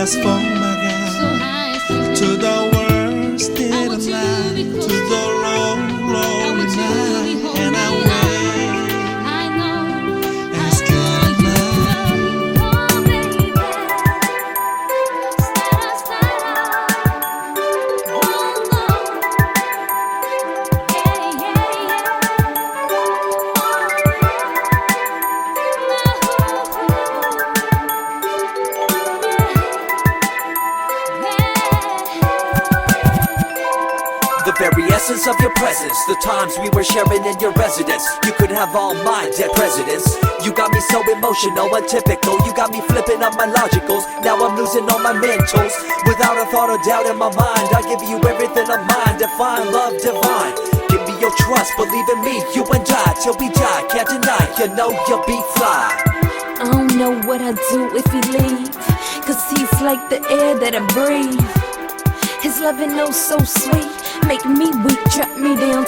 just for my God. To the worst state of life, to the low, lonely night, and I wait as good night. The very essence of your presence, the times we were sharing in your residence. You could have all my dead presidents. You got me so emotional, untypical. You got me flipping up my logicals. Now I'm losing all my mentals. Without a thought or doubt in my mind, I give you everything of mine. Define love divine. Give me your trust, believe in me. You and I, till we die, can't deny. You know you'll be fly. I don't know what I'd do if he leave, 'cause he's like the air that I breathe. His loving oh so sweet, make me weak, drop me down